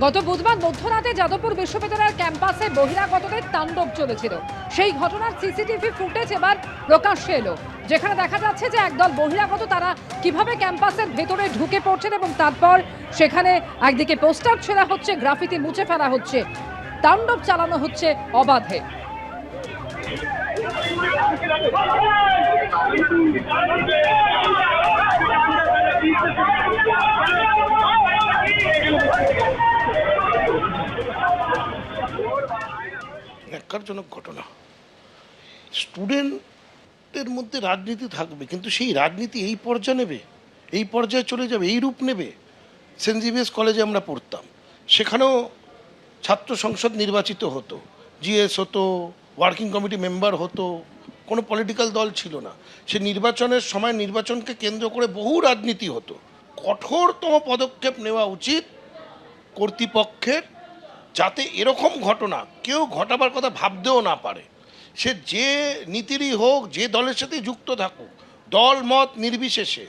গত বুধবার মধ্যরাতে যাদবপুর বিশ্ববিদ্যালয়ের ক্যাম্পাসে বহিরাগতদের তাণ্ডব চলেছিল। সেই ঘটনার সিসিটিভি ফুটেজ এবার প্রকাশ্যে এলো, যেখানে দেখা যাচ্ছে যে একদল বহিরাগত তারা কিভাবে ক্যাম্পাসের ভেতরে ঢুকে পড়ছেন এবং তারপর সেখানে একদিকে পোস্টার ছেঁড়া হচ্ছে, গ্রাফিতি মুছে ফেলা হচ্ছে, তাণ্ডব চালানো হচ্ছে অবাধে। ন্যাক্কারজনক ঘটনা। স্টুডেন্টের মধ্যে রাজনীতি থাকবে, কিন্তু সেই রাজনীতি এই পর্যায়ে নেবে, এই পর্যায়ে চলে যাবে, এই রূপ নেবে। সেন্ট জেভিয়ার্স কলেজে আমরা পড়তাম, সেখানেও ছাত্র সংসদ নির্বাচিত হতো, জিএস হতো, ওয়ার্কিং কমিটি মেম্বার হতো, কোনো পলিটিক্যাল দল ছিল না। সে নির্বাচনের সময় নির্বাচনকে কেন্দ্র করে বহু রাজনীতি হতো। কঠোরতম পদক্ষেপ নেওয়া উচিত কর্তৃপক্ষের, যাতে এরকম ঘটনা কেউ ঘটাবার কথা ভাবতেও না পারে। সে যে নীতিরই হোক, যে দলের সাথে যুক্ত থাকুক, দল মত নির্বিশেষে,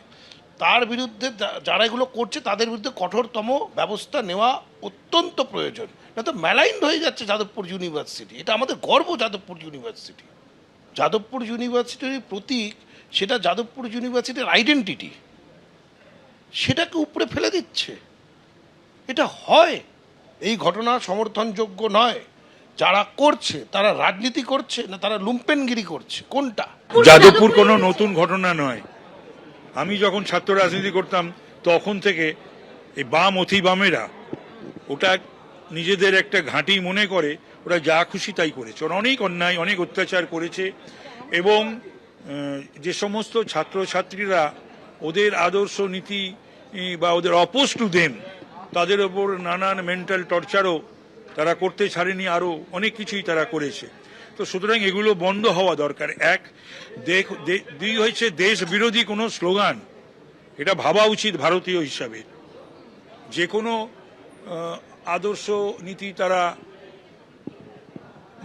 তার বিরুদ্ধে যারা এগুলো করছে তাদের বিরুদ্ধে কঠোরতম ব্যবস্থা নেওয়া অত্যন্ত প্রয়োজন। না তো ম্যালাইন্ড হয়ে যাচ্ছে যাদবপুর ইউনিভার্সিটি। এটা আমাদের গর্ব, যাদবপুর ইউনিভার্সিটি। যাদবপুর ইউনিভার্সিটির প্রতীক, সেটা যাদবপুর ইউনিভার্সিটির আইডেন্টিটি, সেটাকে উপরে ফেলে দিচ্ছে। এটা হয়, এই ঘটনা সমর্থনযোগ্য নয়। যারা করছে তারা রাজনীতি করছে না তারা লুম্পেনগিরি করছে, কোনটা? যাদবপুর কোনো নতুন ঘটনা নয়। আমি যখন ছাত্র রাজনীতি করতাম তখন থেকে এই বাম অতি বামেরা ওটা নিজেদের একটা ঘাঁটি মনে করে ওরা যা খুশি তাই করেছে। ওরা অনেক অন্যায়, অনেক অত্যাচার করেছে এবং যে সমস্ত ছাত্রছাত্রীরা ওদের আদর্শ নীতি বা ওদের অপোজ টু দেম, তাদের ওপর নানান মেন্টাল টর্চারও তারা করতে ছাড়েনি, আরও অনেক কিছুই তারা করেছে। তো সুতরাং এগুলো বন্ধ হওয়া দরকার। এক, দুই হয়েছে দেশ বিরোধী কোনো স্লোগান, এটা ভাবা উচিত ভারতীয় হিসাবে। যে কোনো আদর্শ নীতি তারা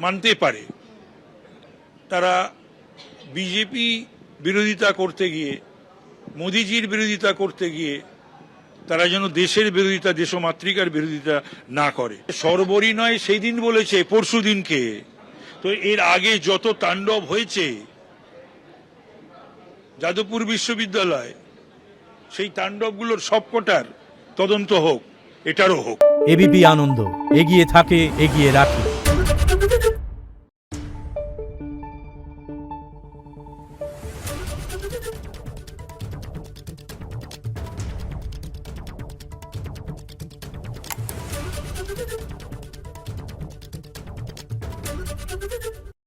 মানতে পারে। তারা বিজেপি বিরোধিতা করতে গিয়ে, মোদিজির বিরোধিতা করতে গিয়ে তারা যেন দেশের বিরোধিতা, দেশমাতৃকার বিরোধিতা না করে। সর্বরই নয় সেই দিন বলেছে, পরশু দিনকে। তো এর আগে যত তাণ্ডব হয়েছে যাদবপুর বিশ্ববিদ্যালয়, সেই তাণ্ডবগুলোর সবকটার তদন্ত হোক, এটারও হোক। এবিপি আনন্দ, এগিয়ে থাকে, এগিয়ে রাখে।